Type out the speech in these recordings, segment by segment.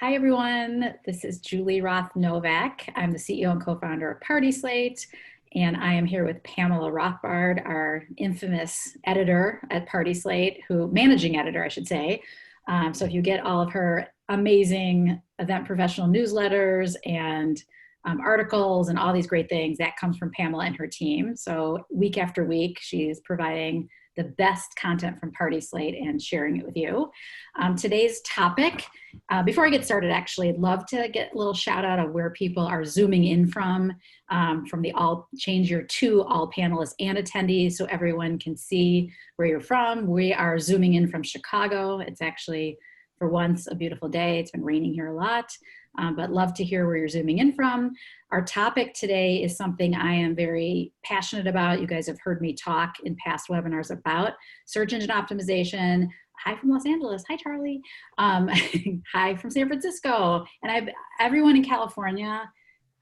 Hi, everyone. This is Julie Roth Novak. I'm the CEO and co-founder of PartySlate, and I am here with Pamela Rothbard, our infamous editor at PartySlate, managing editor, I should say. So if you get all of her amazing event professional newsletters and articles and all these great things, that comes from Pamela and her team. So week after week, she's providing the best content from PartySlate and sharing it with you. Today's topic, before I get started, actually, I'd love to get a little shout out of where people are zooming in from the change your to all panelists and attendees so everyone can see where you're from. We are zooming in from Chicago. It's actually, for once, a beautiful day. It's been raining here a lot, but love to hear where you're zooming in from. Our topic today is something I am very passionate about. You guys have heard me talk in past webinars about search engine optimization. Hi from Los Angeles. Hi, Charlie. Hi from San Francisco. And everyone in California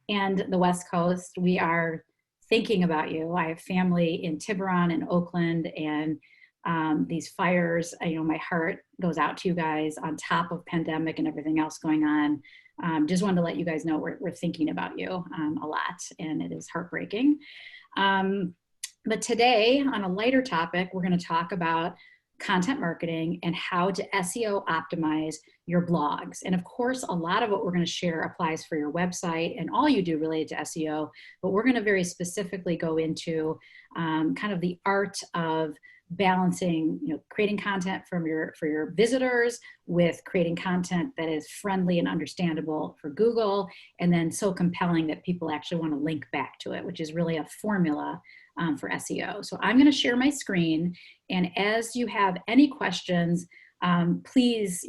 and the West Coast, we are thinking about you. I have family in Tiburon and Oakland, and these fires, my heart goes out to you guys on top of pandemic and everything else going on. Just wanted to let you guys know we're thinking about you a lot, and it is heartbreaking. But today, on a lighter topic, we're going to talk about content marketing and how to SEO optimize your blogs. And of course, a lot of what we're going to share applies for your website and all you do related to SEO, but we're going to very specifically go into kind of the art of balancing, creating content for your visitors with creating content that is friendly and understandable for Google, and then so compelling that people actually want to link back to it, which is really a formula for SEO. So I'm going to share my screen, and as you have any questions, please,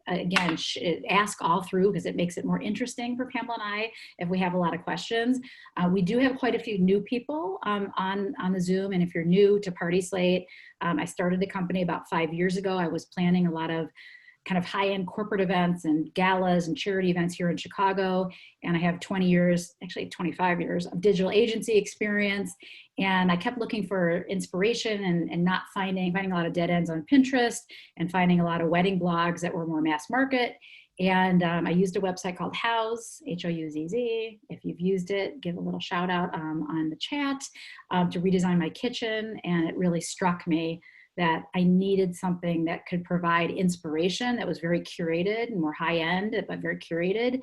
again, ask all through, because it makes it more interesting for Pamela and I if we have a lot of questions. We do have quite a few new people on the Zoom, and if you're new to PartySlate, I started the company about 5 years ago. I was planning a lot of kind of high-end corporate events and galas and charity events here in Chicago. And I have 20 years, actually 25 years of digital agency experience. And I kept looking for inspiration and not finding a lot of dead ends on Pinterest and finding a lot of wedding blogs that were more mass market. And I used a website called Houzz, H-O-U-Z-Z. If you've used it, give a little shout out on the chat to redesign my kitchen. And it really struck me that I needed something that could provide inspiration that was very curated and more high end, but very curated.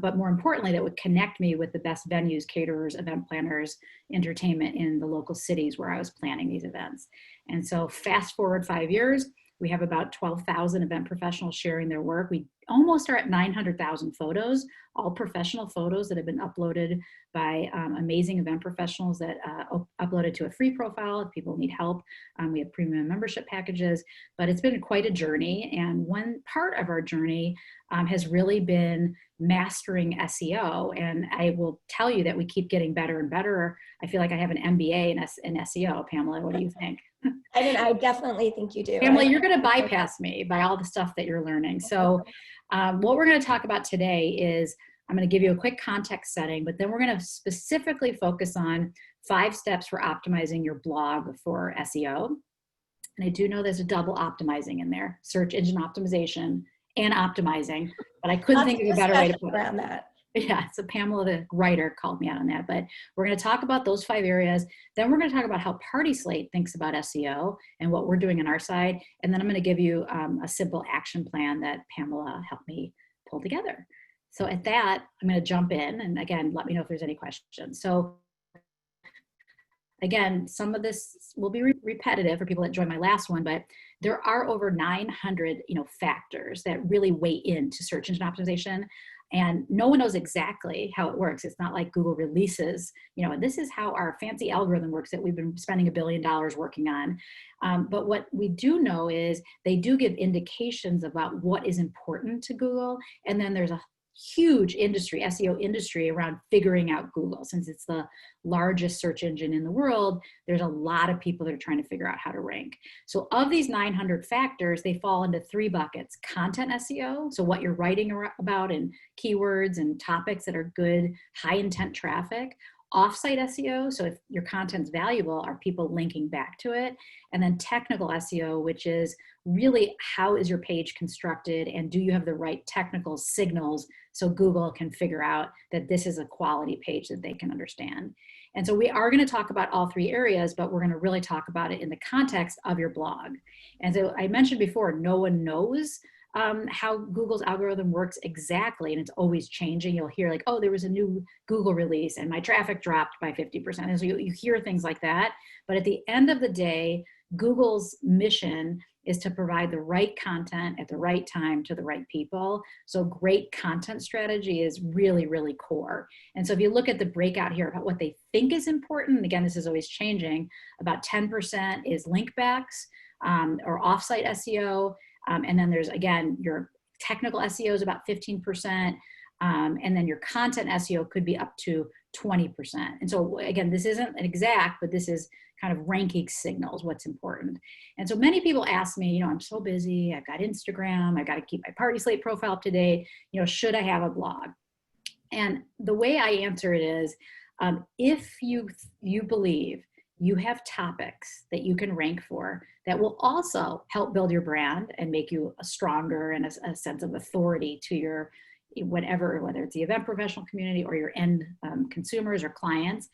But more importantly, that would connect me with the best venues, caterers, event planners, entertainment in the local cities where I was planning these events. And so fast forward 5 years, we have about 12,000 event professionals sharing their work. We almost are at 900,000 photos, all professional photos that have been uploaded by amazing event professionals that uploaded to a free profile if people need help. We have premium membership packages, but it's been quite a journey. And one part of our journey has really been mastering SEO. And I will tell you that we keep getting better and better. I feel like I have an MBA in SEO. Pamela, what do you think? I definitely think you do. Pamela, you're going to bypass me by all the stuff that you're learning. So what we're going to talk about today is I'm going to give you a quick context setting, but then we're going to specifically focus on 5 steps for optimizing your blog for SEO. And I do know there's a double optimizing in there, search engine optimization and optimizing, but I couldn't think of a better way to put it. Around that. Yeah, so Pamela, the writer, called me out on that, but we're going to talk about those 5 areas. Then we're going to talk about how PartySlate thinks about SEO and what we're doing on our side. And then I'm going to give you a simple action plan that Pamela helped me pull together. So at that, I'm going to jump in, and again, let me know if there's any questions. So again, some of this will be repetitive for people that joined my last one, but there are over 900 factors that really weigh into search engine optimization. And no one knows exactly how it works. It's not like Google releases, this is how our fancy algorithm works that we've been spending $1 billion working on. But what we do know is they do give indications about what is important to Google. And then there's a huge industry, SEO industry, around figuring out Google. Since it's the largest search engine in the world, there's a lot of people that are trying to figure out how to rank. So of these 900 factors, they fall into 3 buckets: content SEO, so what you're writing about and keywords and topics that are good, high intent traffic. Offsite SEO, so if your content's valuable, are people linking back to it? And then technical SEO, which is really how is your page constructed and do you have the right technical signals so Google can figure out that this is a quality page that they can understand. And so we are going to talk about all three areas, but we're going to really talk about it in the context of your blog. And so I mentioned before, no one knows how Google's algorithm works exactly, and it's always changing. You'll hear like, oh, there was a new Google release and my traffic dropped by 50%. And so you hear things like that. But at the end of the day, Google's mission is to provide the right content at the right time to the right people. So great content strategy is really, really core. And so if you look at the breakout here about what they think is important, and again, this is always changing, about 10% is link backs or offsite SEO. And then there's, again, your technical SEO is about 15%. And then your content SEO could be up to 20%. And so again, this isn't an exact, but this is kind of ranking signals, what's important. And so many people ask me, I'm so busy, I've got Instagram, I've got to keep my PartySlate profile up to date, should I have a blog? And the way I answer it is, if you believe you have topics that you can rank for that will also help build your brand and make you a stronger and a sense of authority to your whatever, whether it's the event professional community or your end consumers or clients,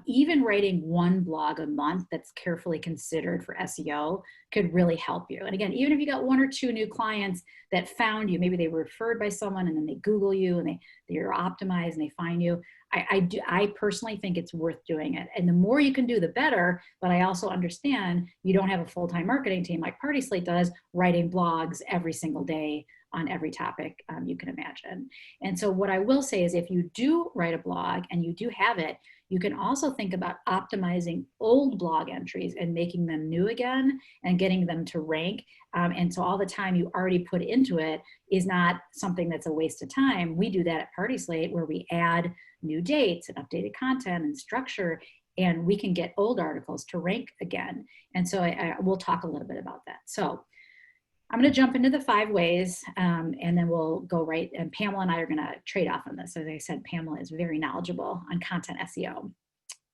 even writing one blog a month that's carefully considered for SEO could really help you. And again, even if you got one or two new clients that found you, maybe they were referred by someone and then they Google you and they're optimized and they find you, I personally think it's worth doing it. And the more you can do, the better. But I also understand you don't have a full-time marketing team like PartySlate does, writing blogs every single day on every topic you can imagine. And so what I will say is if you do write a blog and you do have it, you can also think about optimizing old blog entries and making them new again and getting them to rank. And so all the time you already put into it is not something that's a waste of time. We do that at PartySlate where we add new dates and updated content and structure, and we can get old articles to rank again. And so we'll talk a little bit about that. So I'm going to jump into the 5 ways and then we'll go right. And Pamela and I are going to trade off on this. As I said, Pamela is very knowledgeable on content SEO.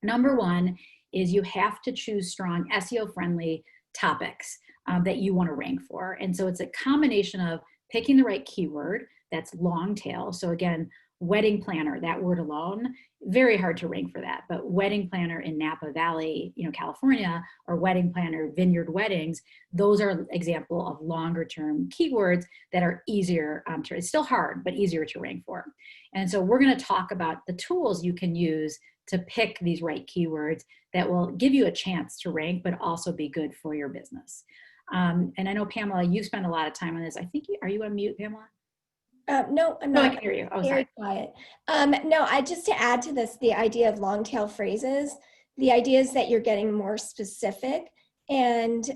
Number 1 is you have to choose strong SEO friendly topics that you want to rank for. And so it's a combination of picking the right keyword that's long tail. So again, wedding planner, that word alone, very hard to rank for that. But wedding planner in Napa Valley, California, or wedding planner vineyard weddings, those are example of longer term keywords that are easier to, it's still hard, but easier to rank for. And so we're going to talk about the tools you can use to pick these right keywords that will give you a chance to rank, but also be good for your business. And I know, Pamela, you spend a lot of time on this. I think, are you on mute, Pamela? No, I'm No, not. I can hear you. Oh, Very sorry. quiet. No, just to add to this, the idea of long tail phrases, the idea is that you're getting more specific and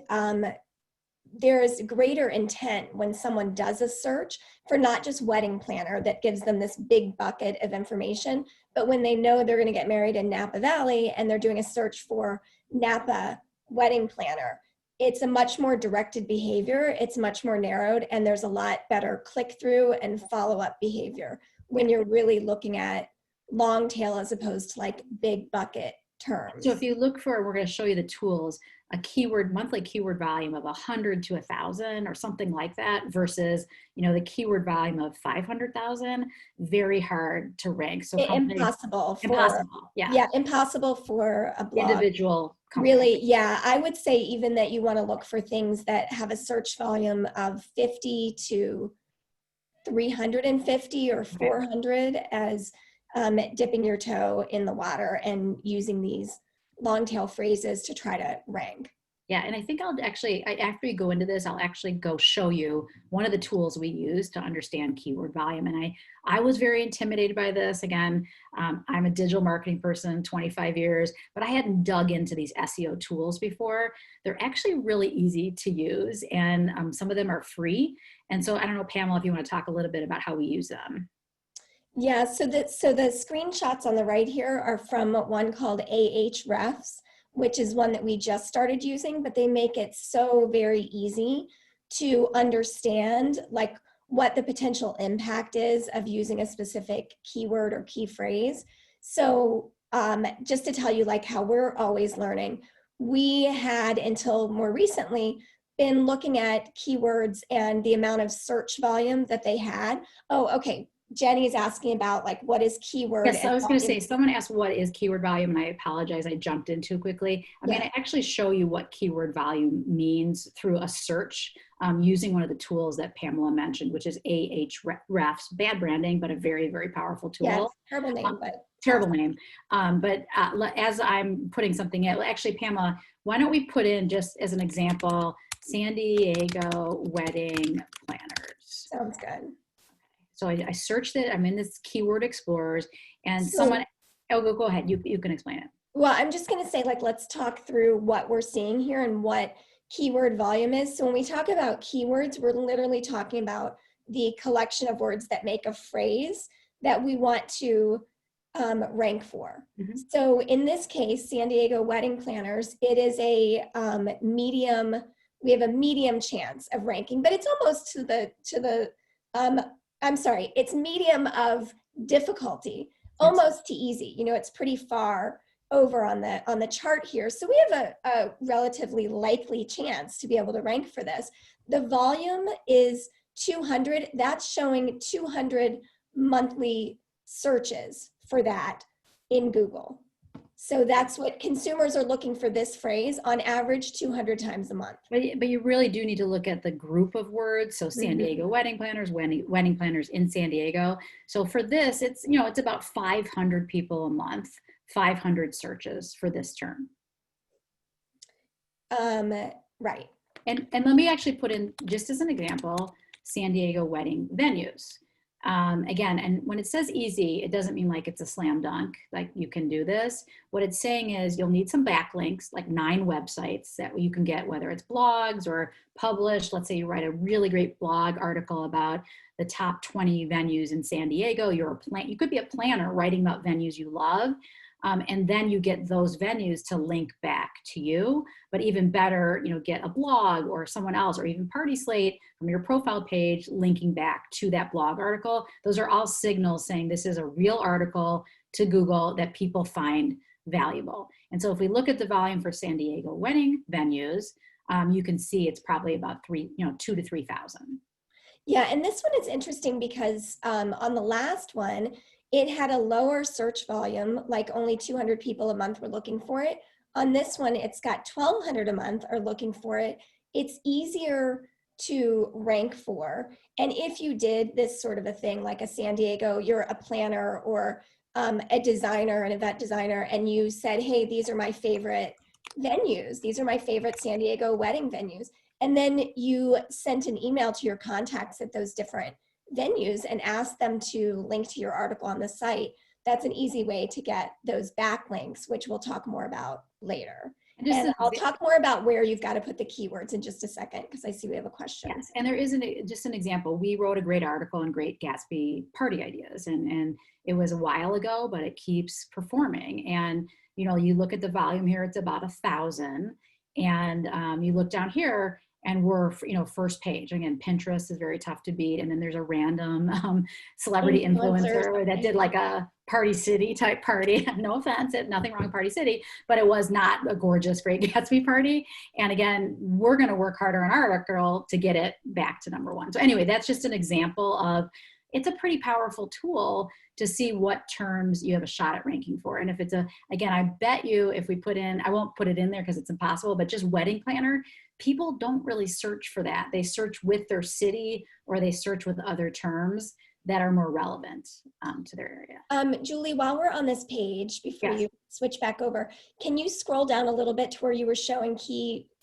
there is greater intent when someone does a search for not just wedding planner that gives them this big bucket of information, but when they know they're going to get married in Napa Valley and they're doing a search for Napa wedding planner, it's a much more directed behavior. It's much more narrowed, and there's a lot better click-through and follow-up behavior when you're really looking at long tail as opposed to like big bucket terms. So if you look for, we're going to show you the tools, a monthly keyword volume of 100 to 1,000 or something like that versus, the keyword volume of 500,000, very hard to rank. So impossible. Yeah, impossible for a blog. Individual company. Really, yeah. I would say even that you want to look for things that have a search volume of 50 to 350 or 400 as dipping your toe in the water and using these long tail phrases to try to rank. Yeah, and I think I'll actually, after we go into this, I'll actually go show you one of the tools we use to understand keyword volume. And I was very intimidated by this. Again, I'm a digital marketing person, 25 years, but I hadn't dug into these SEO tools before. They're actually really easy to use, and some of them are free. And so I don't know, Pamela, if you want to talk a little bit about how we use them. Yeah, so the screenshots on the right here are from one called Ahrefs, which is one that we just started using, but they make it so very easy to understand like what the potential impact is of using a specific keyword or key phrase. So just to tell you like how we're always learning, we had until more recently been looking at keywords and the amount of search volume that they had. Oh, okay. Jenny is asking about like what is keyword. Yes, I was going to say, someone asked what is keyword volume, and I apologize, I jumped in too quickly. I'm going to actually show you what keyword volume means through a search using one of the tools that Pamela mentioned, which is Ahrefs. Bad branding, but a very, very powerful tool. Yeah, terrible name, but terrible name. As I'm putting something in, actually, Pamela, why don't we put in, just as an example, San Diego wedding planners. Sounds good. So I searched it. I'm in this keyword explorers, and someone, go ahead. You can explain it. Well, I'm just going to say, like, let's talk through what we're seeing here and what keyword volume is. So when we talk about keywords, we're literally talking about the collection of words that make a phrase that we want to rank for. Mm-hmm. So in this case, San Diego wedding planners, it is a medium. We have a medium chance of ranking, but it's almost I'm sorry, it's medium of difficulty, almost to easy. You know, it's pretty far over on the chart here. So we have a relatively likely chance to be able to rank for this. The volume is 200. That's showing 200 monthly searches for that in Google. So that's what consumers are looking for, this phrase, on average 200 times a month. But you really do need to look at the group of words. So San Diego wedding planners, wedding planners in San Diego. So for this, it's about 500 people a month, 500 searches for this term. Right. And let me actually put in, just as an example, San Diego wedding venues. Again, and when it says easy, it doesn't mean like it's a slam dunk, like you can do this. What it's saying is you'll need some backlinks, like 9 websites that you can get, whether it's blogs or published. Let's say you write a really great blog article about the top 20 venues in San Diego. You could be a planner writing about venues you love. And then you get those venues to link back to you. But even better, get a blog or someone else, or even PartySlate from your profile page linking back to that blog article. Those are all signals saying this is a real article to Google that people find valuable. And so if we look at the volume for San Diego wedding venues, you can see it's probably about 2,000 to 3,000. Yeah, and this one is interesting because on the last one, it had a lower search volume, like only 200 people a month were looking for it. On this one, it's got 1,200 a month are looking for it. It's easier to rank for. And if you did this sort of a thing, like a San Diego, you're a planner or a designer, an event designer, and you said, hey, these are my favorite venues. These are my favorite San Diego wedding venues. And then you sent an email to your contacts at those different venues and ask them to link to your article on the site. That's an easy way to get those backlinks, which we'll talk more about later. And I'll talk more about where you've got to put the keywords in just a second, because I see we have a question. Yes, and there is just an example. We wrote a great article on Great Gatsby party ideas, and it was a while ago, but it keeps performing. And you look at the volume here, it's about 1,000, and you look down here, and we're, first page. Again, Pinterest is very tough to beat. And then there's a random celebrity influencer that did like a Party City type party. No offense, nothing wrong with Party City, but it was not a gorgeous Great Gatsby party. And again, we're going to work harder on our article to get it back to #1. So anyway, that's just an example of, it's a pretty powerful tool to see what terms you have a shot at ranking for. And if it's again, I bet you if we put in, I won't put it in there because it's impossible, but just wedding planner, people don't really search for that. They search with their city, or they search with other terms that are more relevant to their area. Julie, while we're on this page, before you switch back over, can you scroll down a little bit to where you were showing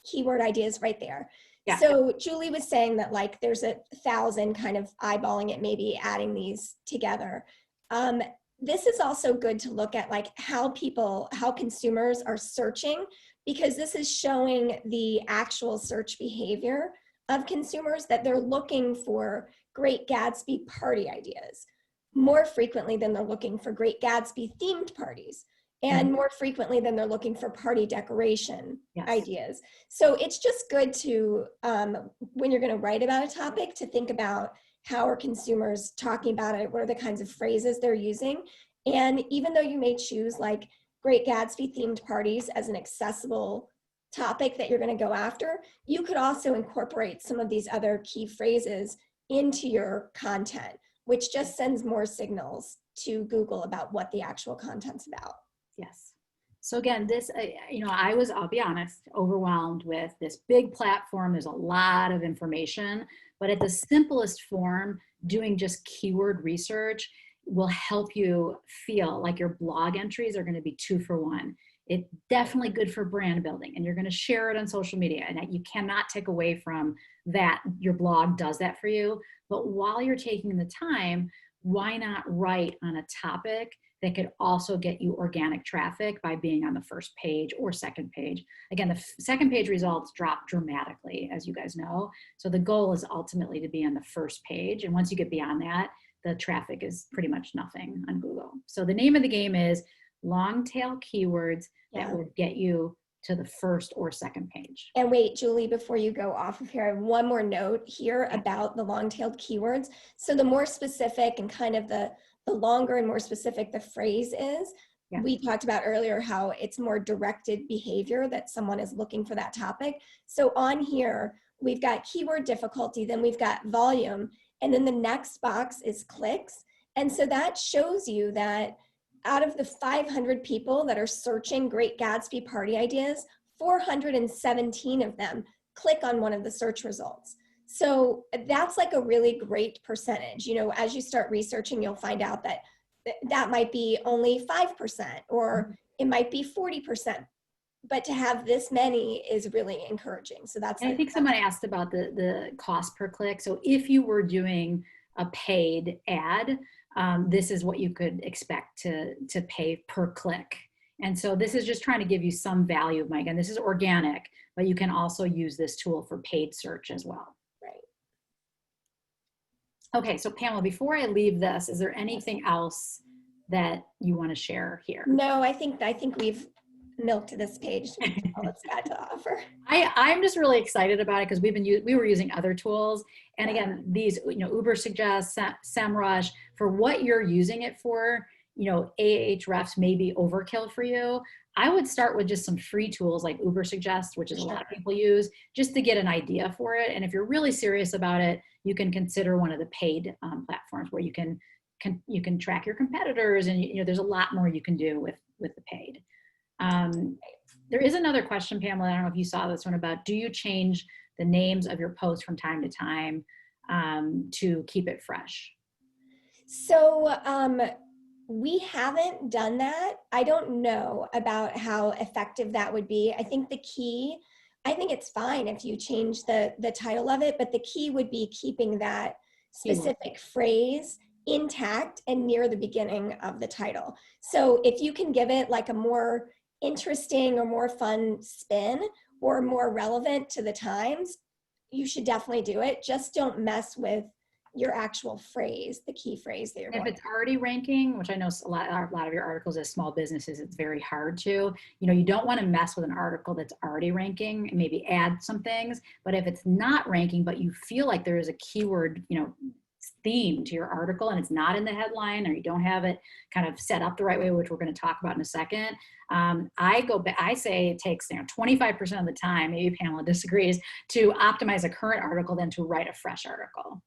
keyword ideas right there? Yeah. So Julie was saying that like there's 1,000 kind of eyeballing it, maybe adding these together. This is also good to look at like how consumers are searching, because this is showing the actual search behavior of consumers, that they're looking for Great Gatsby party ideas more frequently than they're looking for Great Gatsby themed parties, and more frequently than they're looking for party decoration ideas. So it's just good to, when you're going to write about a topic, to think about how are consumers talking about it, what are the kinds of phrases they're using. And even though you may choose like Great Gatsby themed parties as an accessible topic that you're going to go after, you could also incorporate some of these other key phrases into your content, which just sends more signals to Google about what the actual content's about. Yes. So again, this, I'll be honest, overwhelmed with this big platform. There's a lot of information, but at the simplest form, doing just keyword research will help you feel like your blog entries are going to be 2 for 1. It's definitely good for brand building, and you're going to share it on social media, and you cannot take away from that. Your blog does that for you. But while you're taking the time, why not write on a topic that could also get you organic traffic by being on the first page or second page? Again, the second page results drop dramatically, as you guys know. So the goal is ultimately to be on the first page. And once you get beyond that, the traffic is pretty much nothing on Google. So the name of the game is long tail keywords that will get you to the first or second page. And wait, Julie, before you go off of here, I have one more note here about the long-tailed keywords. So the more specific and kind of the longer and more specific the phrase is, we talked about earlier how it's more directed behavior that someone is looking for that topic. So on here, we've got keyword difficulty, then we've got volume, and then the next box is clicks. And so that shows you that out of the 500 people that are searching Great Gatsby party ideas, 417 of them click on one of the search results. So that's like a really great percentage. You know, as you start researching, you'll find out that that might be only 5% or it might be 40%. But to have this many is really encouraging. So that's. And I think someone asked about the cost per click. So if you were doing a paid ad, this is what you could expect to pay per click. And so this is just trying to give you some value, Mike. And this is organic, but you can also use this tool for paid search as well. Right. Okay, so Pamela, before I leave this, is there anything else that you want to share here? No, I think we've milked this page. All it's got to offer. I'm just really excited about it because we were using other tools, and again, these Ubersuggest, SEMrush, for what you're using it for, Ahrefs may be overkill for you. I would start with just some free tools like Ubersuggest, which is a lot of people use, just to get an idea for it. And if you're really serious about it, you can consider one of the paid platforms where you can track your competitors, and there's a lot more you can do with the paid. There is another question, Pamela, I don't know if you saw this one, about do you change the names of your posts from time to time to keep it fresh? So we haven't done that. I don't know about how effective that would be. I think it's fine if you change the title of it, but the key would be keeping that specific phrase intact and near the beginning of the title. So if you can give it like a more interesting or more fun spin or more relevant to the times, you should definitely do it. Just don't mess with your actual phrase, the key phrase that you're going. If it's already ranking, which I know a lot of your articles as small businesses, it's very hard to, you don't want to mess with an article that's already ranking and maybe add some things. But if it's not ranking, but you feel like there is a keyword, theme to your article and it's not in the headline, or you don't have it kind of set up the right way, which we're going to talk about in a second, I say it takes 25% of the time, maybe Pamela disagrees, to optimize a current article than to write a fresh article.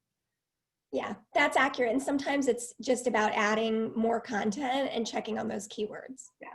Yeah, that's accurate. And sometimes it's just about adding more content and checking on those keywords. Yeah.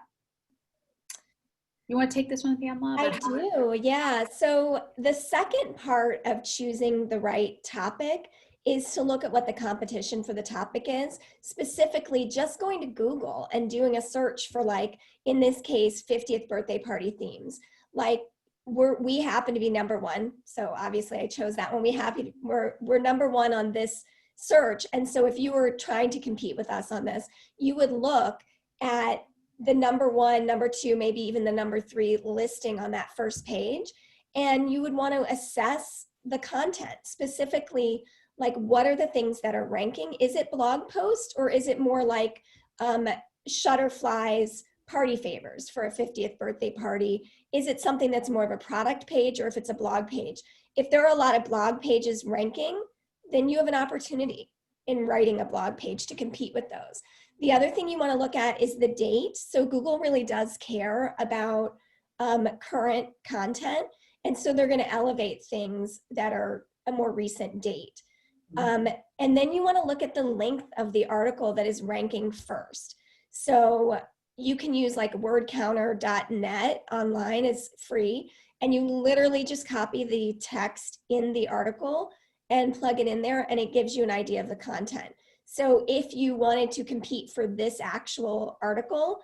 You want to take this one, Pamela? I do, yeah. So the second part of choosing the right topic is to look at what the competition for the topic is, specifically just going to Google and doing a search for, like, in this case, 50th birthday party themes. Like, we happen to be #1, so obviously I chose that one. We're #1 on this search, and so if you were trying to compete with us on this, you would look at the #1, #2, maybe even the #3 listing on that first page, and you would want to assess the content, specifically, like, what are the things that are ranking? Is it blog post, or is it more like Shutterfly's party favors for a 50th birthday party? Is it something that's more of a product page, or if it's a blog page? If there are a lot of blog pages ranking, then you have an opportunity in writing a blog page to compete with those. The other thing you want to look at is the date. So Google really does care about current content. And so they're going to elevate things that are a more recent date. And then you want to look at the length of the article that is ranking first. So you can use like wordcounter.net online, it's free. And you literally just copy the text in the article and plug it in there, and it gives you an idea of the content. So if you wanted to compete for this actual article,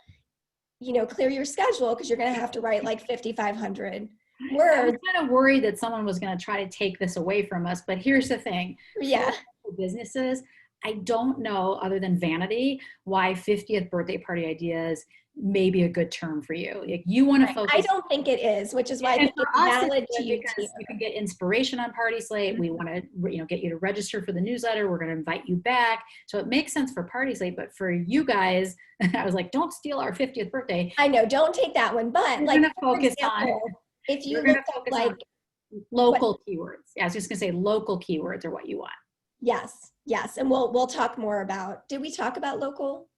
you know, clear your schedule because you're going to have to write like 5,500 words. I was kind of worried that someone was going to try to take this away from us, but here's the thing. Yeah. For businesses, I don't know, other than vanity, why 50th birthday party ideas may be a good term for you. Like, you want to focus. I don't think it is, which is why I think it's valid to you too. You can get inspiration on PartySlate. We want to, get you to register for the newsletter. We're going to invite you back. So it makes sense for PartySlate, but for you guys, I was like, don't steal our 50th birthday. I know, don't take that one, but we're like, gonna focus on, if you look at like local keywords. Yeah, I was just gonna say local keywords are what you want. Yes, yes, and we'll talk more about. Did we talk about local?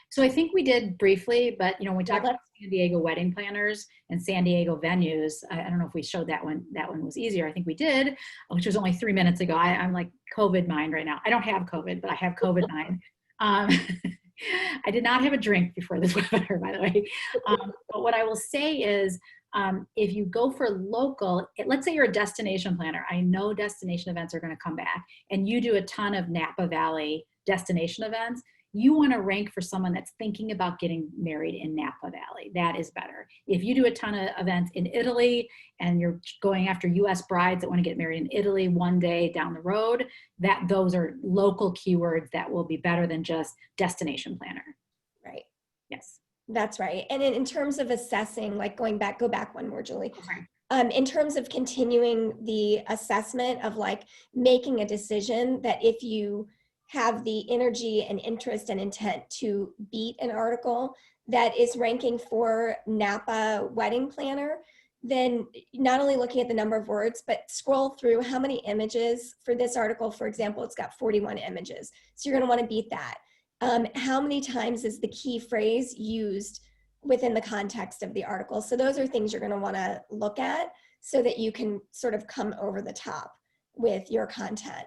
So I think we did briefly, but we talked about San Diego wedding planners and San Diego venues. I don't know if we showed that one. That one was easier. I think we did, which was only 3 minutes ago. I'm like COVID mind right now. I don't have COVID, but I have COVID mind. I did not have a drink before this webinar, by the way. But what I will say is, if you go for local, let's say you're a destination planner. I know destination events are going to come back, and you do a ton of Napa Valley destination events. You want to rank for someone that's thinking about getting married in Napa Valley. That is better. If you do a ton of events in Italy and you're going after US brides that want to get married in Italy one day down the road, those are local keywords that will be better than just destination planner. Right. Yes. That's right. And in terms of assessing, like go back one more, Julie. Okay. In terms of continuing the assessment of like making a decision, that if you have the energy and interest and intent to beat an article that is ranking for Napa wedding planner, then not only looking at the number of words, but scroll through how many images for this article. For example, it's got 41 images. So you're going to want to beat that. How many times is the key phrase used within the context of the article? So those are things you're going to want to look at so that you can sort of come over the top with your content.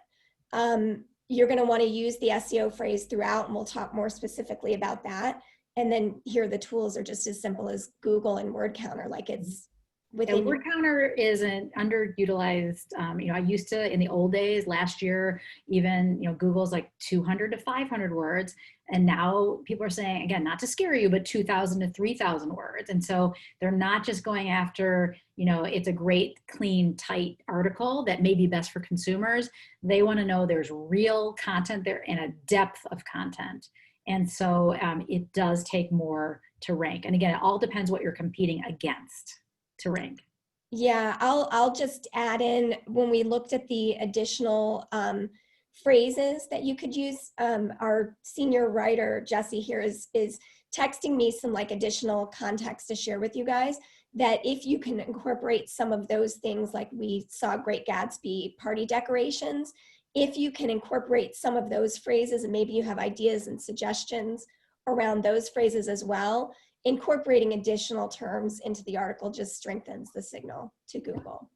You're going to want to use the SEO phrase throughout, and we'll talk more specifically about that. And then here the tools are just as simple as Google and word counter. Like it's within. Word counter is an underutilized, I used to, in the old days, last year, even, Google's like 200 to 500 words. And now people are saying, again, not to scare you, but 2,000 to 3,000 words. And so they're not just going after, it's a great, clean, tight article that may be best for consumers. They want to know there's real content there and a depth of content. And so it does take more to rank. And again, it all depends what you're competing against to rank. Yeah, I'll just add in, when we looked at the additional phrases that you could use, our senior writer Jesse here is texting me some like additional context to share with you guys, that if you can incorporate some of those things, like we saw Great Gatsby party decorations, if you can incorporate some of those phrases, and maybe you have ideas and suggestions around those phrases as well, incorporating additional terms into the article just strengthens the signal to Google.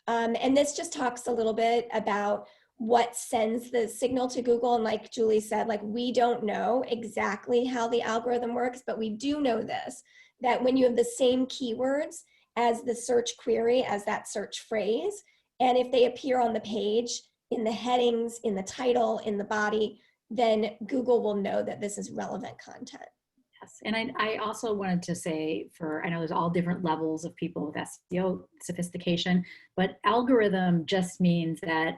And this just talks a little bit about what sends the signal to Google. And like Julie said, like we don't know exactly how the algorithm works, but we do know this, that when you have the same keywords as the search query, as that search phrase, and if they appear on the page, in the headings, in the title, in the body, then Google will know that this is relevant content. Yes, and I also wanted to say, I know there's all different levels of people with SEO sophistication, but algorithm just means that,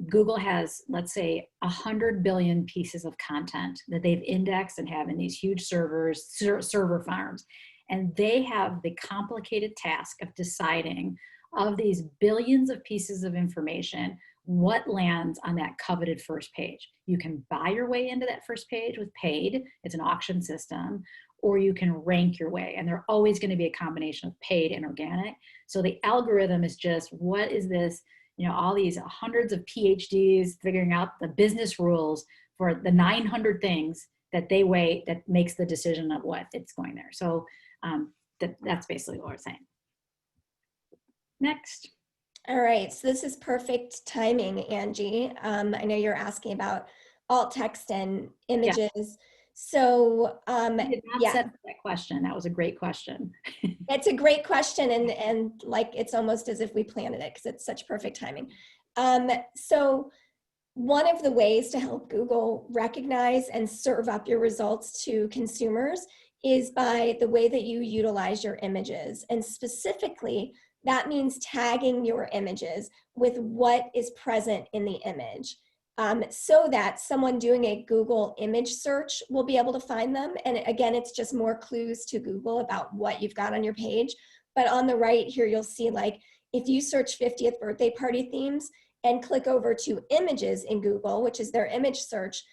Google has, let's say, 100 billion pieces of content that they've indexed and have in these huge server farms. And they have the complicated task of deciding, of these billions of pieces of information, what lands on that coveted first page. You can buy your way into that first page with paid, it's an auction system, or you can rank your way. And they're always going to be a combination of paid and organic. So the algorithm is just, what is this, all these hundreds of PhDs figuring out the business rules for the 900 things that they weigh, that makes the decision of what it's going there. So that's basically what we're saying. Next. All right, so this is perfect timing, Angie. I know you're asking about alt text and images. Yeah. So I did not set that question. That was a great question. It's a great question, and like it's almost as if we planned it because it's such perfect timing. So one of the ways to help Google recognize and serve up your results to consumers is by the way that you utilize your images. And specifically, that means tagging your images with what is present in the image, so that someone doing a Google image search will be able to find them. And again, it's just more clues to Google about what you've got on your page. But on the right here, you'll see like if you search 50th birthday party themes and click over to images in Google, which is their image search,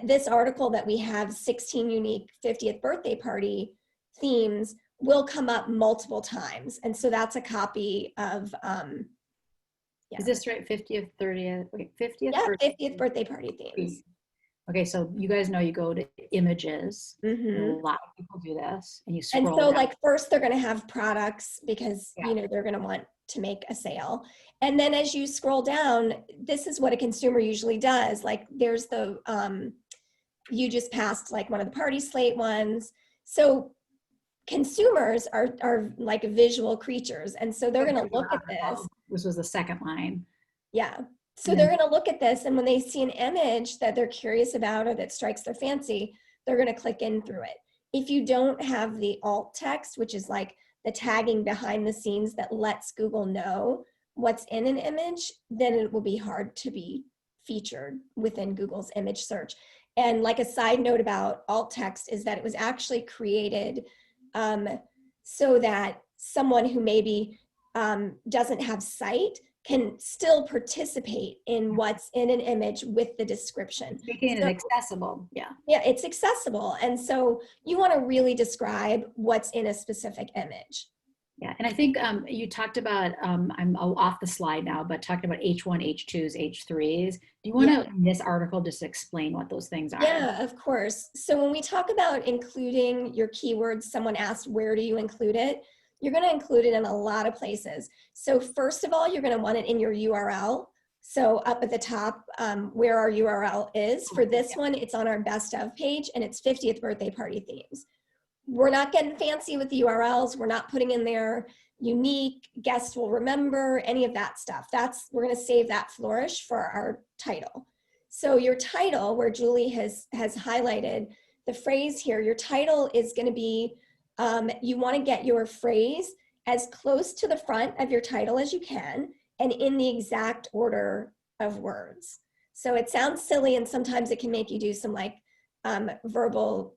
this article that we have 16 unique 50th birthday party themes will come up multiple times. And so that's a copy of, Is this right? 50th, 30th, wait, 50th? Yeah, 50th birthday party themes. Okay, so you guys know you go to images. A lot of people do this, and you scroll. And so, like, first they're going to have products because you know they're going to want to make a sale, and then as you scroll down, this is what a consumer usually does. Like, there's the you just passed like one of the PartySlate ones. So consumers are like visual creatures, and so they're going to look at this. This was the second line. Yeah. So they're going to look at this, and when they see an image that they're curious about or that strikes their fancy, they're going to click in through it. If you don't have the alt text, which is like the tagging behind the scenes that lets Google know what's in an image, then it will be hard to be featured within Google's image search. And like a side note about alt text is that it was actually created so that someone who maybe doesn't have sight can still participate in what's in an image with the description. Making it accessible, yeah. Yeah, it's accessible. And so you want to really describe what's in a specific image. Yeah, and I think you talked about, I'm off the slide now, but talked about H1, H2s, H3s. Do you want to, in this article, just explain what those things are? Yeah, of course. So when we talk about including your keywords, someone asked, where do you include it? You're going to include it in a lot of places. So first of all, you're going to want it in your URL. So up at the top, where our URL is. For this one, it's on our best of page, and it's 50th birthday party themes. We're not getting fancy with the URLs. We're not putting in there unique, guests will remember, any of that stuff. We're going to save that flourish for our title. So your title, where Julie has highlighted the phrase here, your title is going to be, you want to get your phrase as close to the front of your title as you can and in the exact order of words. So it sounds silly, and sometimes it can make you do some like verbal,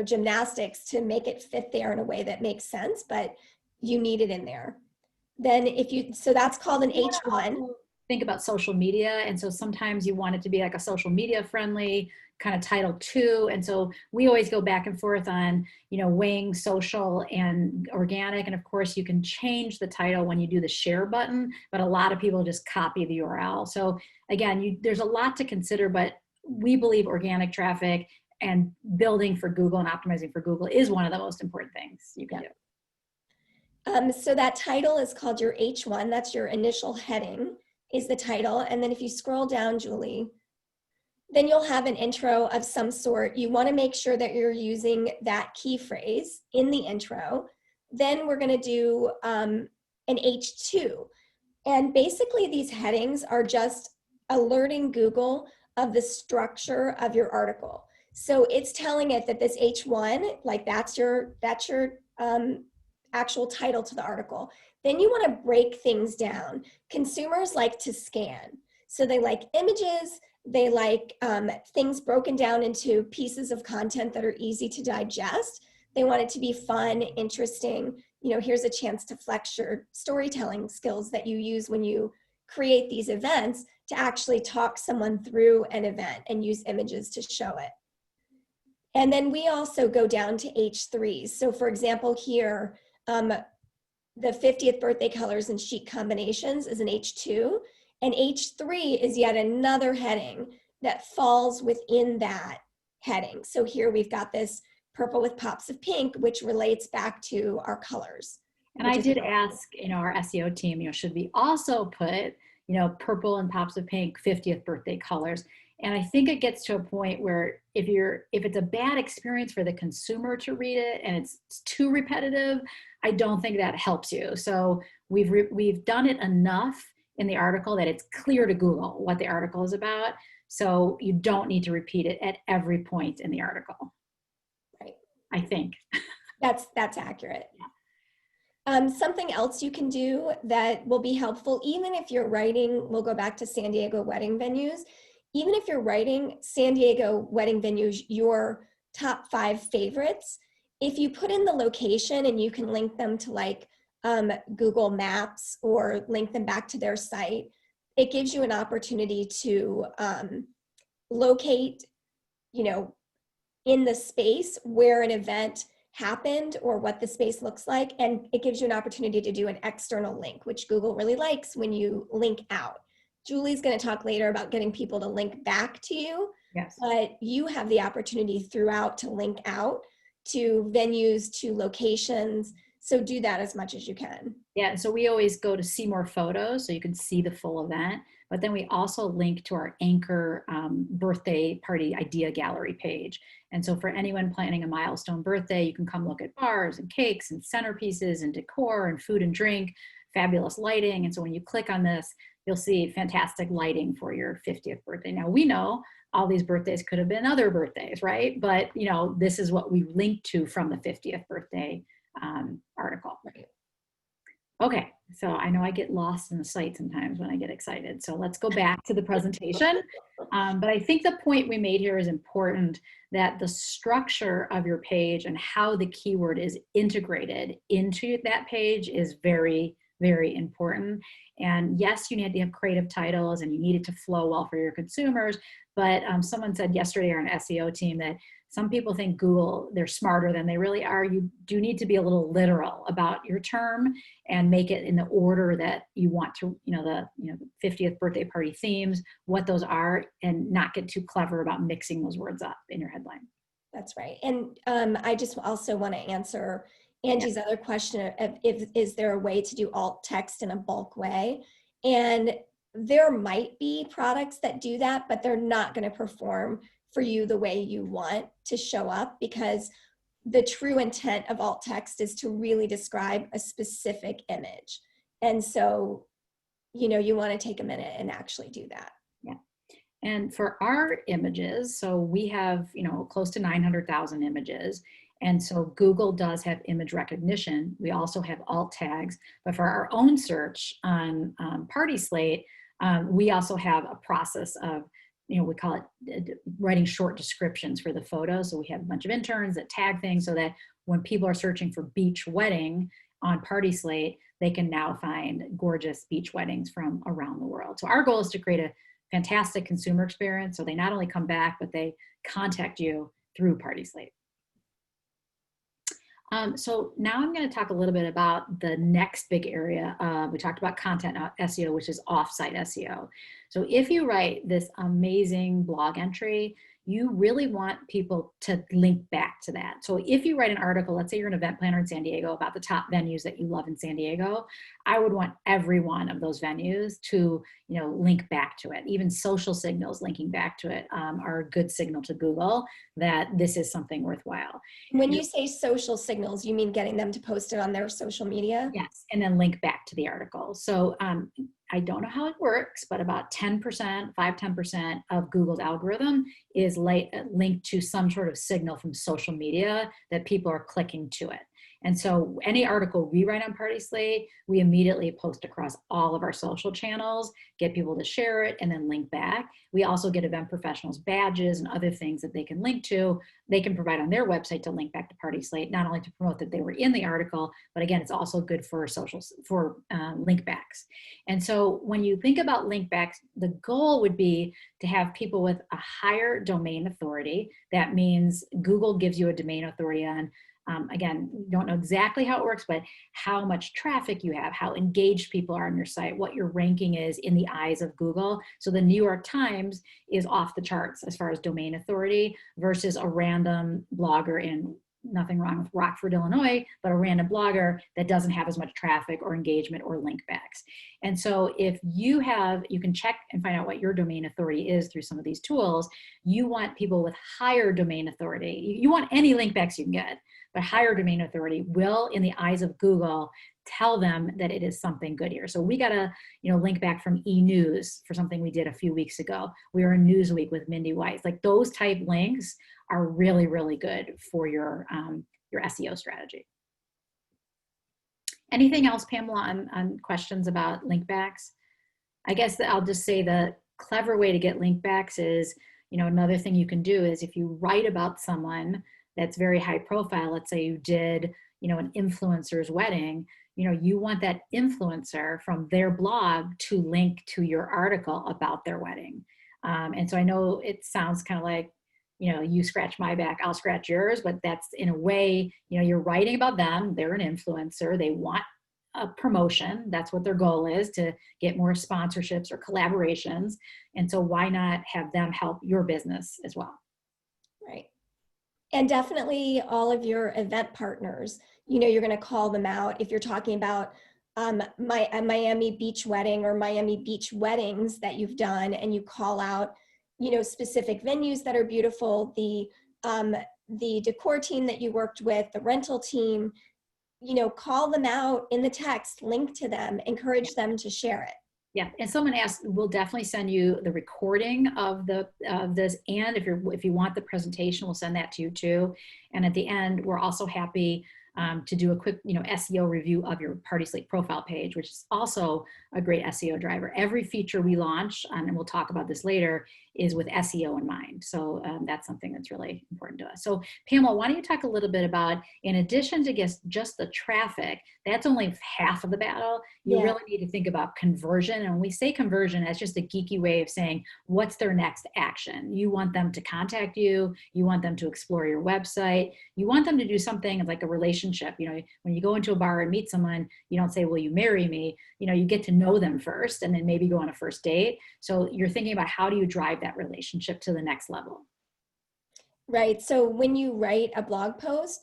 gymnastics to make it fit there in a way that makes sense, but you need it in there. Then so that's called an H1. Think about social media, and so sometimes you want it to be like a social media friendly kind of title too, and so we always go back and forth on weighing social and organic, and of course you can change the title when you do the share button, but a lot of people just copy the URL. So again, there's a lot to consider, but we believe organic traffic and building for Google and optimizing for Google is one of the most important things you can do. So that title is called your H1. That's your initial heading is the title. And then if you scroll down, Julie, then you'll have an intro of some sort. You want to make sure that you're using that key phrase in the intro. Then we're going to do an H2. And basically these headings are just alerting Google of the structure of your article. So it's telling it that this H1, like that's your actual title to the article. Then you want to break things down. Consumers like to scan. So they like images, they like things broken down into pieces of content that are easy to digest. They want it to be fun, interesting. Here's a chance to flex your storytelling skills that you use when you create these events to actually talk someone through an event and use images to show it. And then we also go down to H3s. So for example, here, the 50th birthday colors and chic combinations is an H2, and H3 is yet another heading that falls within that heading. So here we've got this purple with pops of pink, which relates back to our colors. And I did ask, our SEO team, should we also put, purple and pops of pink 50th birthday colors? And I think it gets to a point where if it's a bad experience for the consumer to read it and it's too repetitive, I don't think that helps you. So we've done it enough in the article that it's clear to Google what the article is about. So you don't need to repeat it at every point in the article. Right. I think. That's accurate. Yeah. Something else you can do that will be helpful, even if you're writing, we'll go back to San Diego wedding venues. Even if you're writing San Diego wedding venues, your top 5 favorites, if you put in the location and you can link them to like Google Maps or link them back to their site, it gives you an opportunity to locate, in the space where an event happened or what the space looks like. And it gives you an opportunity to do an external link, which Google really likes when you link out. Julie's going to talk later about getting people to link back to you. Yes. But you have the opportunity throughout to link out to venues, to locations. So do that as much as you can. Yeah, so we always go to see more photos so you can see the full event, but then we also link to our anchor birthday party idea gallery page. And so for anyone planning a milestone birthday, you can come look at bars and cakes and centerpieces and decor and food and drink, fabulous lighting. And so when you click on this, you'll see fantastic lighting for your 50th birthday. Now we know all these birthdays could have been other birthdays, right? But this is what we link to from the 50th birthday article. Right. Okay, so I know I get lost in the site sometimes when I get excited. So let's go back to the presentation. But I think the point we made here is important, that the structure of your page and how the keyword is integrated into that page is very, very important. And yes, you need to have creative titles and you need it to flow well for your consumers. But someone said yesterday on our SEO team that some people think Google, they're smarter than they really are. You do need to be a little literal about your term and make it in the order that you want to, the 50th birthday party themes, what those are, and not get too clever about mixing those words up in your headline. That's right. And I just also want to answer Angie's other question of is there a way to do alt text in a bulk way? And there might be products that do that, but they're not going to perform for you the way you want to show up, because the true intent of alt text is to really describe a specific image. And so, you want to take a minute and actually do that. Yeah. And for our images, so we have, close to 900,000 images. And so Google does have image recognition. We also have alt tags, but for our own search on PartySlate, we also have a process of, we call it writing short descriptions for the photo. So we have a bunch of interns that tag things so that when people are searching for beach wedding on PartySlate, they can now find gorgeous beach weddings from around the world. So our goal is to create a fantastic consumer experience. So they not only come back, but they contact you through PartySlate. So now I'm going to talk a little bit about the next big area. We talked about content SEO, which is offsite SEO. So if you write this amazing blog entry, you really want people to link back to that. So if you write an article, let's say you're an event planner in San Diego about the top venues that you love in San Diego, I would want every one of those venues to, link back to it. Even social signals linking back to it are a good signal to Google that this is something worthwhile. When you say social signals, you mean getting them to post it on their social media? Yes, and then link back to the article. So I don't know how it works, but about 10%, 5-10% of Google's algorithm is linked to some sort of signal from social media that people are clicking to it. And so any article we write on PartySlate, we immediately post across all of our social channels, get people to share it, and then link back. We also get event professionals badges and other things that they can link to. They can provide on their website to link back to PartySlate, not only to promote that they were in the article, but again, it's also good for socials, for link backs. And so when you think about link backs, the goal would be to have people with a higher domain authority. That means Google gives you a domain authority on Again, we don't know exactly how it works, but how much traffic you have, how engaged people are on your site, what your ranking is in the eyes of Google. So the New York Times is off the charts as far as domain authority versus a random blogger in, nothing wrong with Rockford, Illinois, but a random blogger that doesn't have as much traffic or engagement or link backs. And so if you can check and find out what your domain authority is through some of these tools. You want people with higher domain authority. You want any link backs you can get, but higher domain authority will, in the eyes of Google, tell them that it is something good here. So we got a link back from E-News for something we did a few weeks ago. We were in Newsweek with Mindy Weiss. Like those type links are really, really good for your SEO strategy. Anything else, Pamela, on questions about link backs? I guess that I'll just say the clever way to get link backs is, another thing you can do is if you write about someone that's very high profile, let's say you did, an influencer's wedding, you want that influencer from their blog to link to your article about their wedding. And so I know it sounds kind of like, you scratch my back, I'll scratch yours, but that's in a way, you're writing about them, they're an influencer, they want a promotion, that's what their goal is, to get more sponsorships or collaborations. And so why not have them help your business as well? Right. And definitely all of your event partners, you're going to call them out. If you're talking about a Miami Beach wedding or Miami Beach weddings that you've done, and you call out, specific venues that are beautiful, the decor team that you worked with, the rental team, call them out in the text, link to them, encourage them to share it. Yeah, and someone asked, we'll definitely send you the recording of this, and if you want the presentation, we'll send that to you too. And at the end, we're also happy to do a quick, SEO review of your PartySlate profile page, which is also a great SEO driver. Every feature we launch, and we'll talk about this later, is with SEO in mind. So that's something that's really important to us. So Pamela, why don't you talk a little bit about, in addition to just the traffic, that's only half of the battle. You really need to think about conversion. And when we say conversion, that's just a geeky way of saying, what's their next action? You want them to contact you. You want them to explore your website. You want them to do something like a relationship. When you go into a bar and meet someone, you don't say, will you marry me? You get to know them first and then maybe go on a first date. So you're thinking about, how do you drive that relationship to the next level? Right. So when you write a blog post,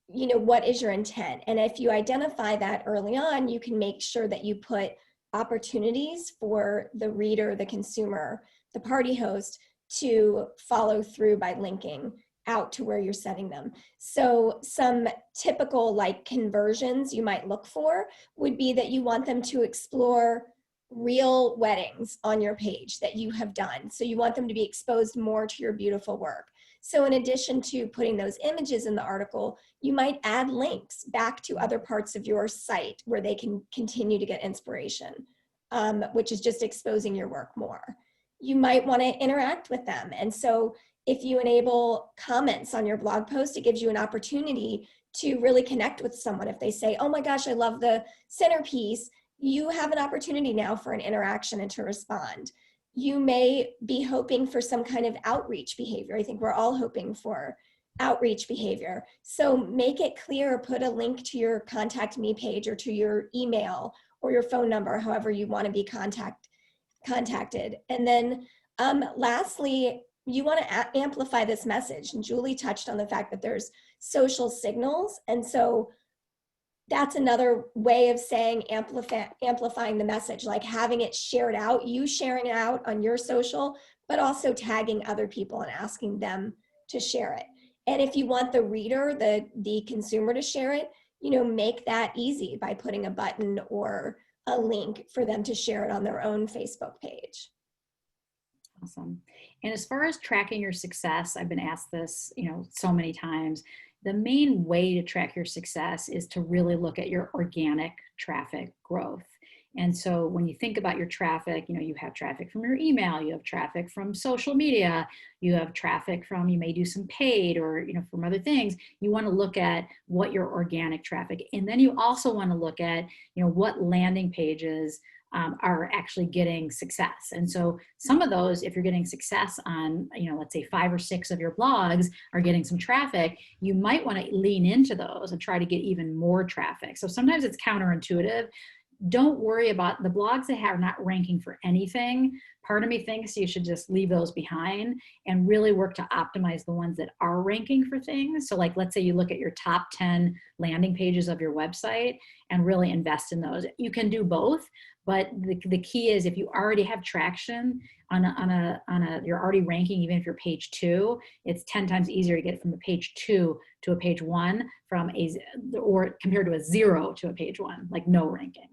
what is your intent? And if you identify that early on, you can make sure that you put opportunities for the reader, the consumer, the party host to follow through by linking out to where you're setting them. So some typical conversions you might look for would be that you want them to explore real weddings on your page that you have done. So you want them to be exposed more to your beautiful work. So in addition to putting those images in the article, you might add links back to other parts of your site where they can continue to get inspiration, which is just exposing your work more. You might want to interact with them. And so if you enable comments on your blog post, it gives you an opportunity to really connect with someone. If they say, oh my gosh, I love the centerpiece, you have an opportunity now for an interaction and to respond. You may be hoping for some kind of outreach behavior. I think we're all hoping for outreach behavior. So make it clear, put a link to your contact me page or to your email or your phone number, however you want to be contacted. And then lastly, you want to amplify this message. And Julie touched on the fact that there's social signals. And so that's another way of saying amplifying the message, like having it shared out, you sharing it out on your social, but also tagging other people and asking them to share it. And if you want the reader, the consumer to share it, make that easy by putting a button or a link for them to share it on their own Facebook page. Awesome. And as far as tracking your success, I've been asked this, so many times. The main way to track your success is to really look at your organic traffic growth. And so when you think about your traffic, you have traffic from your email, you have traffic from social media, you have traffic from, you may do some paid or, from other things. You want to look at what your organic traffic, and then you also want to look at, what landing pages are actually getting success. And so some of those, if you're getting success on, let's say 5 or 6 of your blogs are getting some traffic, you might want to lean into those and try to get even more traffic. So sometimes it's counterintuitive. Don't worry about the blogs that are not ranking for anything. Part of me thinks you should just leave those behind and really work to optimize the ones that are ranking for things. So like, let's say you look at your top 10 landing pages of your website and really invest in those. You can do both, but the key is if you already have traction you're already ranking, even if you're page 2, it's 10 times easier to get from a page 2 to a page 1 or compared to a 0 to a page 1, like no ranking.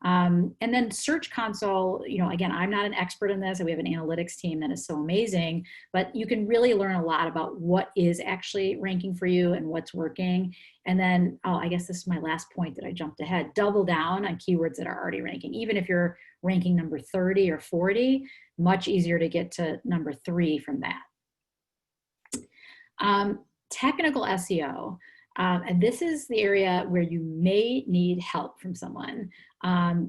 And then Search Console, again, I'm not an expert in this, and we have an analytics team that is so amazing, but you can really learn a lot about what is actually ranking for you and what's working. And then, I guess this is my last point that I jumped ahead, double down on keywords that are already ranking. Even if you're ranking number 30 or 40, much easier to get to number 3 from that. Technical SEO. And this is the area where you may need help from someone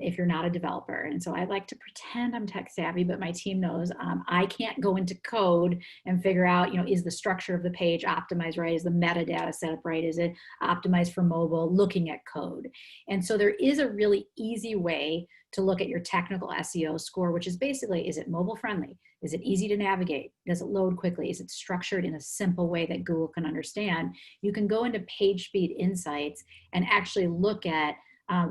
if you're not a developer. And so I like to pretend I'm tech savvy, but my team knows I can't go into code and figure out, is the structure of the page optimized right? Is the metadata set up right? Is it optimized for mobile? Looking at code. And so there is a really easy way to look at your technical SEO score, which is basically, is it mobile friendly? Is it easy to navigate? Does it load quickly? Is it structured in a simple way that Google can understand? You can go into page speed insights and actually look at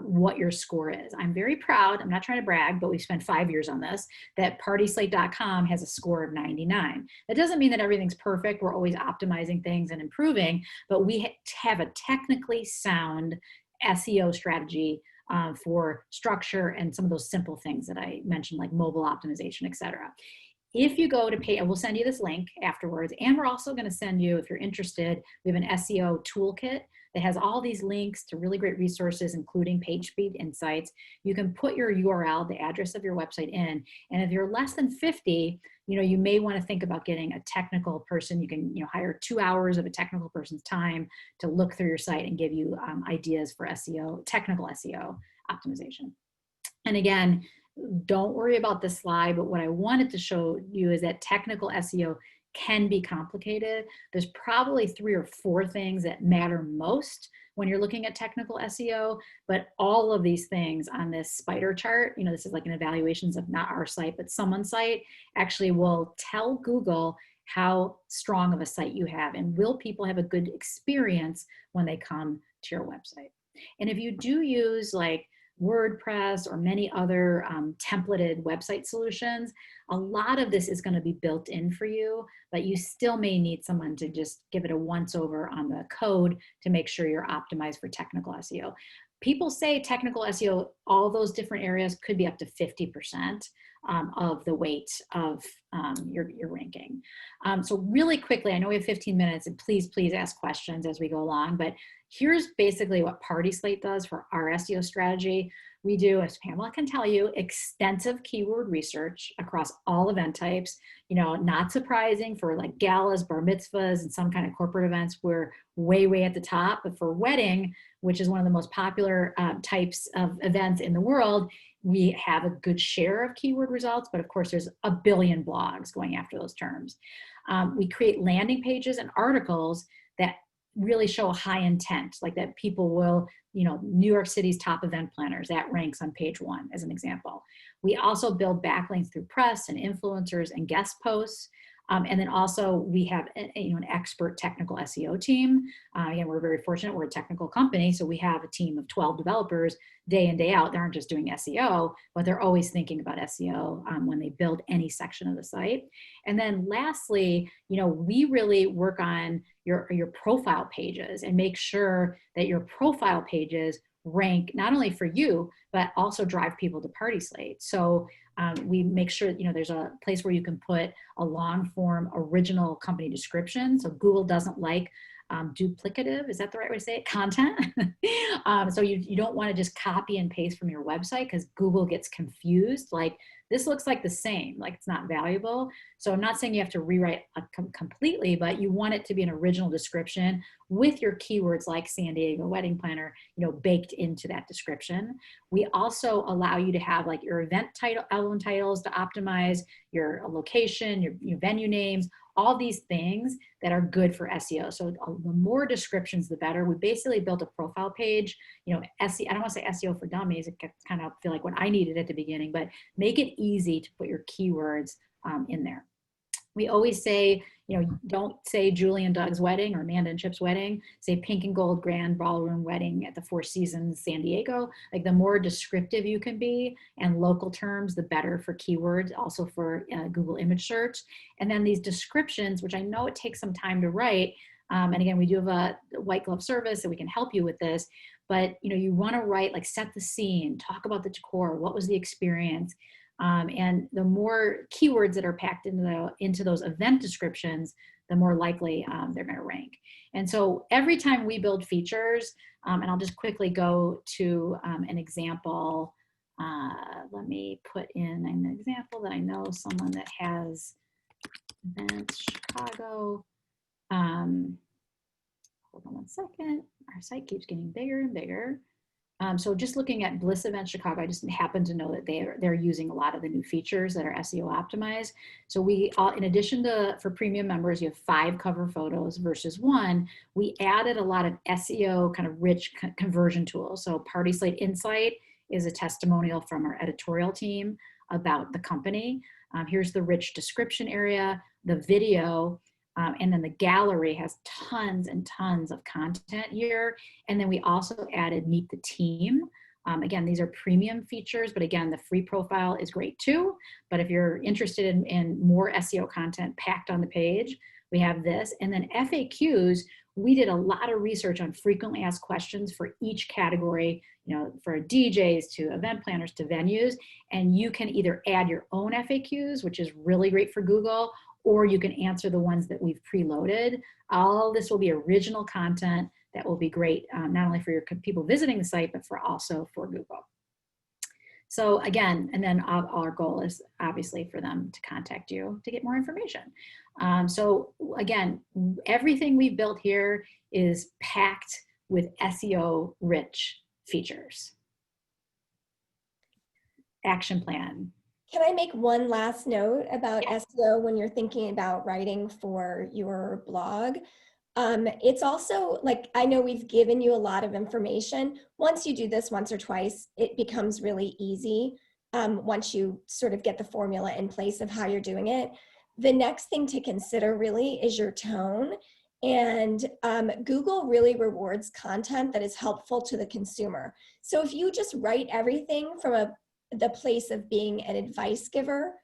what your score is. I'm very proud, I'm not trying to brag, but we spent 5 years on this, that PartySlate.com has a score of 99. That doesn't mean that everything's perfect. We're always optimizing things and improving, but we have a technically sound SEO strategy for structure and some of those simple things that I mentioned, like mobile optimization, etc. If you go to pay, we'll send you this link afterwards, and we're also going to send you, if you're interested, we have an SEO toolkit that has all these links to really great resources, including page speed insights. You can put your URL, the address of your website in, and if you're less than 50, you may want to think about getting a technical person. You can, hire 2 hours of a technical person's time to look through your site and give you ideas for SEO, technical SEO optimization. And again, don't worry about this slide, but what I wanted to show you is that technical SEO can be complicated. There's probably 3 or 4 things that matter most when you're looking at technical SEO, but all of these things on this spider chart, this is like an evaluations of not our site, but someone's site, actually will tell Google how strong of a site you have and will people have a good experience when they come to your website. And if you do use like WordPress or many other templated website solutions, a lot of this is going to be built in for you, but you still may need someone to just give it a once over on the code to make sure you're optimized for technical SEO. People say technical SEO, all those different areas could be up to 50% of the weight of your ranking. So really quickly, I know we have 15 minutes, and please ask questions as we go along, but here's basically what PartySlate does for our SEO strategy. We do, as Pamela can tell you, extensive keyword research across all event types. Not surprising for like galas, bar mitzvahs, and some kind of corporate events, we're way at the top. But for wedding, which is one of the most popular types of events in the world, we have a good share of keyword results, but of course there's a billion blogs going after those terms. We create landing pages and articles that really show high intent, like that people will, New York City's top event planners, that ranks on page 1 as an example. We also build backlinks through press and influencers and guest posts. And then also we have an expert technical SEO team. Again, we're very fortunate, we're a technical company, so we have a team of 12 developers day in, day out. They aren't just doing SEO, but they're always thinking about SEO when they build any section of the site. And then lastly, we really work on your profile pages and make sure that your profile pages rank not only for you, but also drive people to PartySlate. So we make sure, there's a place where you can put a long form original company description. So Google doesn't like duplicative, is that the right way to say it, content. So you don't want to just copy and paste from your website, because Google gets confused. Like, this looks like the same, like it's not valuable. So I'm not saying you have to rewrite completely, but you want it to be an original description with your keywords like San Diego wedding planner, baked into that description. We also allow you to have like your event title, album titles to optimize, your location, your venue names, all these things that are good for SEO. So the more descriptions, the better. We basically built a profile page, SEO, I don't want to say SEO for dummies. It kind of feel like what I needed at the beginning, but make it easy to put your keywords in there. We always say, don't say Julie and Doug's wedding or Amanda and Chip's wedding. Say pink and gold grand ballroom wedding at the Four Seasons San Diego. Like, the more descriptive you can be and local terms, the better for keywords, also for Google image search. And then these descriptions, which I know it takes some time to write. And again, we do have a white glove service, so we can help you with this. But you want to write, like, set the scene, talk about the decor, what was the experience. And the more keywords that are packed into those event descriptions, the more likely they're going to rank. And so every time we build features, and I'll just quickly go to an example. Let me put in an example that I know someone that has Events Chicago. Hold on one second. Our site keeps getting bigger and bigger. So just looking at Bliss Event Chicago, I just happen to know that they're using a lot of the new features that are SEO optimized. So we, in addition to, for premium members, you have 5 cover photos versus 1. We added a lot of SEO kind of rich conversion tools. So PartySlate Insight is a testimonial from our editorial team about the company. Here's the rich description area, the video, and then the gallery has tons and tons of content here. And then we also added Meet the Team. Again, these are premium features, but again, the free profile is great too. But if you're interested in more SEO content packed on the page, we have this. And then FAQs, we did a lot of research on frequently asked questions for each category, for DJs to event planners to venues. And you can either add your own FAQs, which is really great for Google, or you can answer the ones that we've preloaded. All this will be original content that will be great, not only for your people visiting the site, but also for Google. So again, and then our goal is obviously for them to contact you to get more information. So again, everything we've built here is packed with SEO rich features. Action plan. Can I make one last note about SEO when you're thinking about writing for your blog? It's also, like, I know we've given you a lot of information. Once you do this once or twice, it becomes really easy once you sort of get the formula in place of how you're doing it. The next thing to consider really is your tone. And Google really rewards content that is helpful to the consumer. So if you just write everything from the place of being an advice giver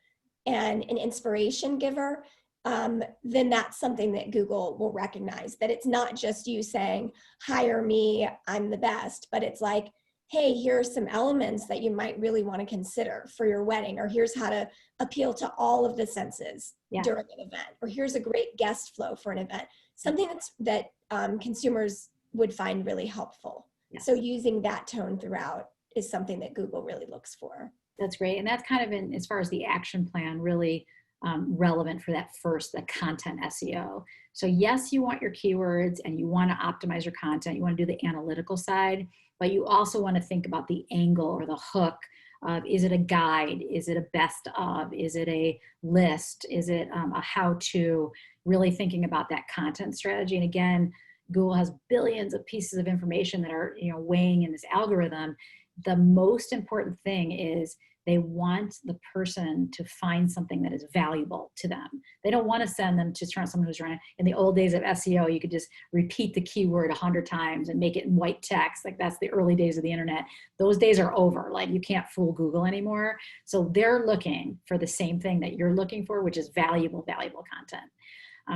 and an inspiration giver, then that's something that Google will recognize, that it's not just you saying, hire me, I'm the best, but it's like, hey, here are some elements that you might really want to consider for your wedding, or here's how to appeal to all of the senses during an event, or here's a great guest flow for an event, something that consumers would find really helpful. So using that tone throughout is something that Google really looks for. That's great. And that's kind of, as far as the action plan, really relevant for that first, the content SEO. So yes, you want your keywords and you want to optimize your content. You want to do the analytical side, but you also want to think about the angle or the hook. Is it a guide? Is it a best of? Is it a list? Is it a how-to? Really thinking about that content strategy. And again, Google has billions of pieces of information that are weighing in this algorithm. The most important thing is they want the person to find something that is valuable to them. They don't want to send them to someone who's running. In the old days of SEO, you could just repeat the keyword 100 times and make it in white text. Like, that's the early days of the internet. Those days are over. Like, you can't fool Google anymore. So they're looking for the same thing that you're looking for, which is valuable content.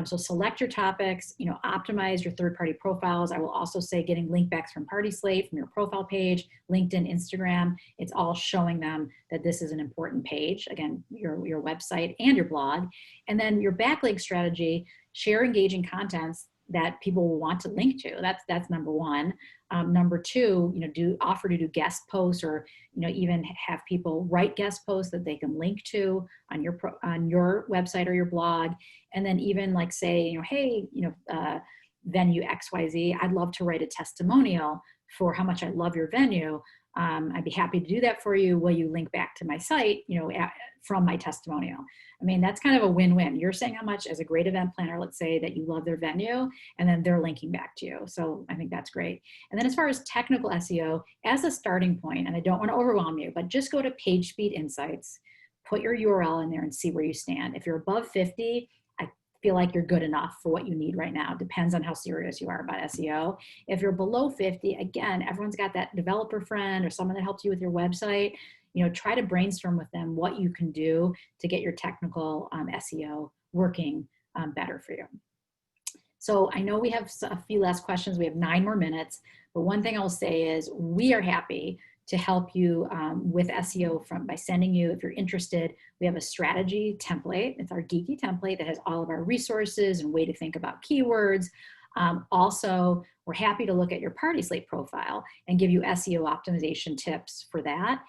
So select your topics, optimize your third-party profiles. I will also say getting link backs from PartySlate, from your profile page, LinkedIn, Instagram. It's all showing them that this is an important page. Again, your website and your blog. And then your backlink strategy, share engaging contents that people will want to link to. That's number one. Number two, do offer to do guest posts, or even have people write guest posts that they can link to on your website or your blog. And then even like say, hey, venue XYZ, I'd love to write a testimonial for how much I love your venue. I'd be happy to do that for you. Will you link back to my site, from my testimonial? I mean, that's kind of a win-win. You're saying how much, as a great event planner, let's say, that you love their venue, and then they're linking back to you. So I think that's great. And then as far as technical SEO, as a starting point, and I don't want to overwhelm you, but just go to PageSpeed Insights, put your URL in there and see where you stand. If you're above 50, I feel like you're good enough for what you need right now. Depends on how serious you are about SEO. If you're below 50, again, everyone's got that developer friend or someone that helps you with your website. Try to brainstorm with them what you can do to get your technical SEO working better for you. So I know we have a few last questions. We have 9 more minutes, but one thing I'll say is we are happy to help you with SEO by sending you, if you're interested, we have a strategy template. It's our geeky template that has all of our resources and way to think about keywords. Also, we're happy to look at your PartySlate profile and give you SEO optimization tips for that.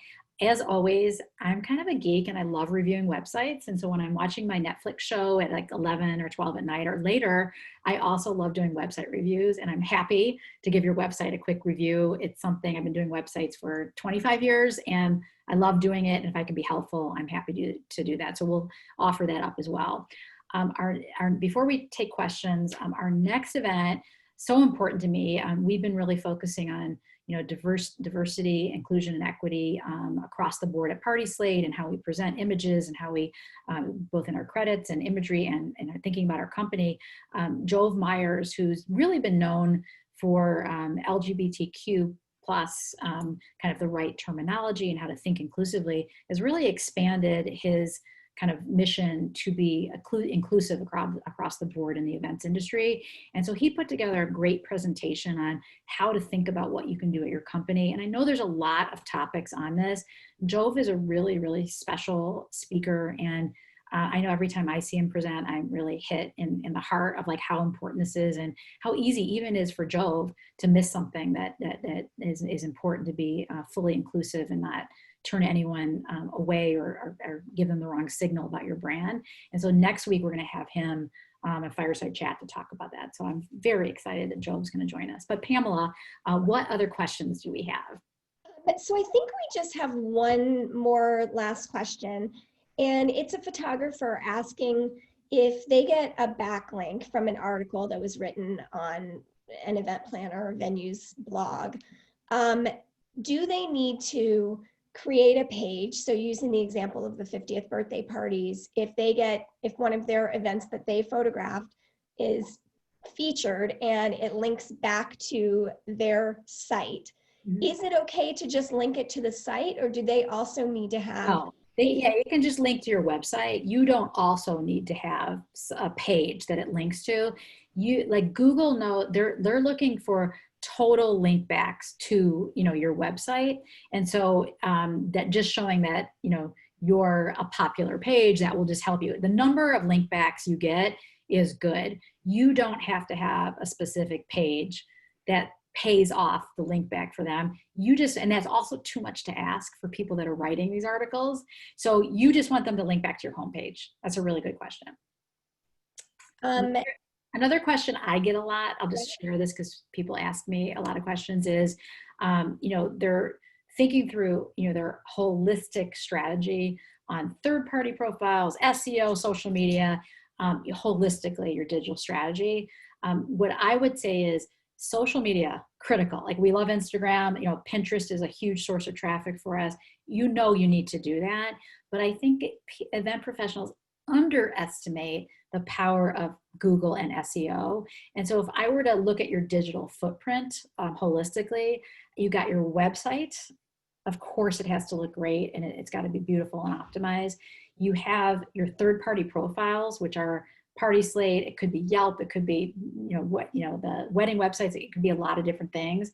As always, I'm kind of a geek and I love reviewing websites. And so when I'm watching my Netflix show at like 11 or 12 at night or later, I also love doing website reviews, and I'm happy to give your website a quick review. It's something I've been doing websites for 25 years and I love doing it. And if I can be helpful, I'm happy to do that. So we'll offer that up as well. Before we take questions, our next event, so important to me. We've been really focusing on diversity, inclusion, and equity across the board at PartySlate, and how we present images and how we, both in our credits and imagery and thinking about our company. Jove Myers, who's really been known for LGBTQ plus kind of the right terminology and how to think inclusively, has really expanded his kind of mission to be inclusive across the board in the events industry. And so he put together a great presentation on how to think about what you can do at your company. And I know there's a lot of topics on this. Jove is a really, really special speaker. And I know every time I see him present, I'm really hit in the heart of like how important this is and how easy even is for Jove to miss something that is important to be fully inclusive and not turn anyone away or give them the wrong signal about your brand. And so next week, we're going to have him a fireside chat to talk about that. So I'm very excited that Jove's going to join us. But Pamela, what other questions do we have? So I think we just have one more last question. And it's a photographer asking if they get a backlink from an article that was written on an event planner or venue's blog. Do they need to create a page? So using the example of the 50th birthday parties, if one of their events that they photographed is featured and it links back to their site, is it okay to just link it to the site, or do they also need to have you can just link to your website. You don't also need to have a page that it links to. Like Google they're looking for total link backs to your website, and so that just showing that you're a popular page, that will just help you. The number of link backs you get is good. You don't have to have a specific page that pays off the link back for them. And that's also too much to ask for people that are writing these articles. So you just want them to link back to your homepage. That's a really good question. Another question I get a lot, I'll just share this because people ask me a lot of questions, is, they're thinking through, their holistic strategy on third-party profiles, SEO, social media, holistically, your digital strategy. What I would say is social media, critical. Like we love Instagram, Pinterest is a huge source of traffic for us. You need to do that. But I think event professionals underestimate the power of Google and SEO. And so if I were to look at your digital footprint holistically, you got your website. Of course, it has to look great and it's got to be beautiful and optimized. You have your third-party profiles, which are PartySlate, it could be Yelp, it could be the wedding websites, it could be a lot of different things.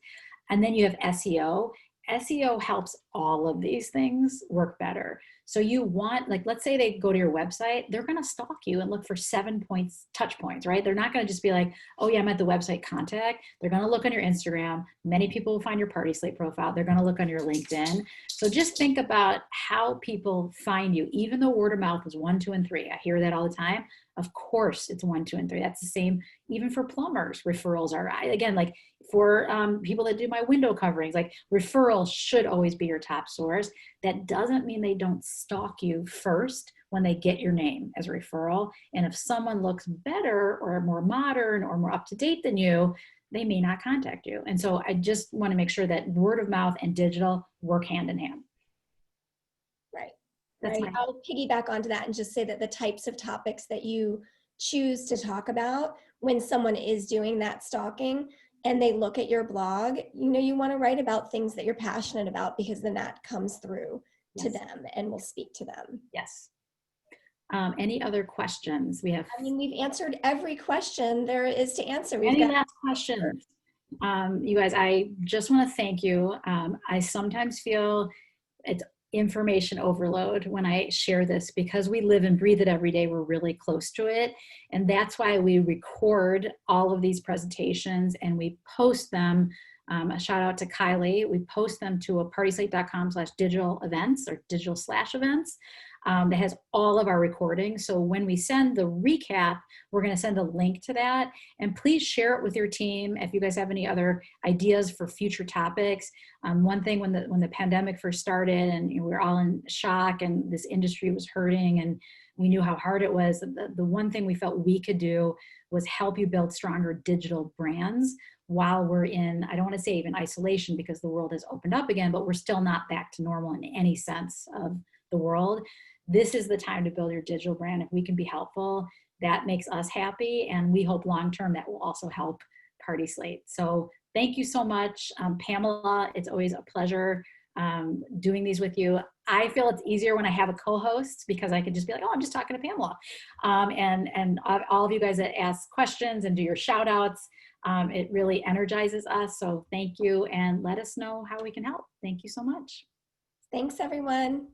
And then you have SEO. SEO helps all of these things work better. So you want, like, let's say they go to your website, they're going to stalk you and look for 7 touch points, right? They're not going to just be like, oh yeah, I'm at the website, contact. They're going to look on your Instagram. Many people will find your PartySlate profile. They're going to look on your LinkedIn. So just think about how people find you. Even though word of mouth is 1, 2, and 3. I hear that all the time. Of course it's 1, 2, and 3. That's the same even for plumbers. Referrals are, again, like for people that do my window coverings, like referrals should always be your top source. That doesn't mean they don't stalk you first when they get your name as a referral. And if someone looks better or more modern or more up to date than you, they may not contact you. And so I just want to make sure that word of mouth and digital work hand in hand. Right. That's right. I'll piggyback onto that and just say that the types of topics that you choose to talk about when someone is doing that stalking and they look at your blog, you want to write about things that you're passionate about, because then that comes through to them and will speak to them. Yes. Any other questions? We have. I mean, we've answered every question there is to answer. Any last questions? You guys, I just want to thank you. I sometimes feel it's information overload when I share this, because we live and breathe it every day. We're really close to it. And that's why we record all of these presentations and we post them. A shout out to Kylie. We post them to a partyslate.com/digital events or digital/events. That has all of our recordings. So when we send the recap, we're going to send a link to that. And please share it with your team if you guys have any other ideas for future topics. One thing when the pandemic first started and we were all in shock and this industry was hurting and we knew how hard it was, the one thing we felt we could do was help you build stronger digital brands while we're in, I don't want to say even isolation because the world has opened up again, but we're still not back to normal in any sense of the world. This is the time to build your digital brand. If we can be helpful, that makes us happy. And we hope long-term that will also help PartySlate. So thank you so much. Pamela, it's always a pleasure doing these with you. I feel it's easier when I have a co-host because I can just be like, oh, I'm just talking to Pamela. And all of you guys that ask questions and do your shout outs, it really energizes us. So thank you, and let us know how we can help. Thank you so much. Thanks, everyone.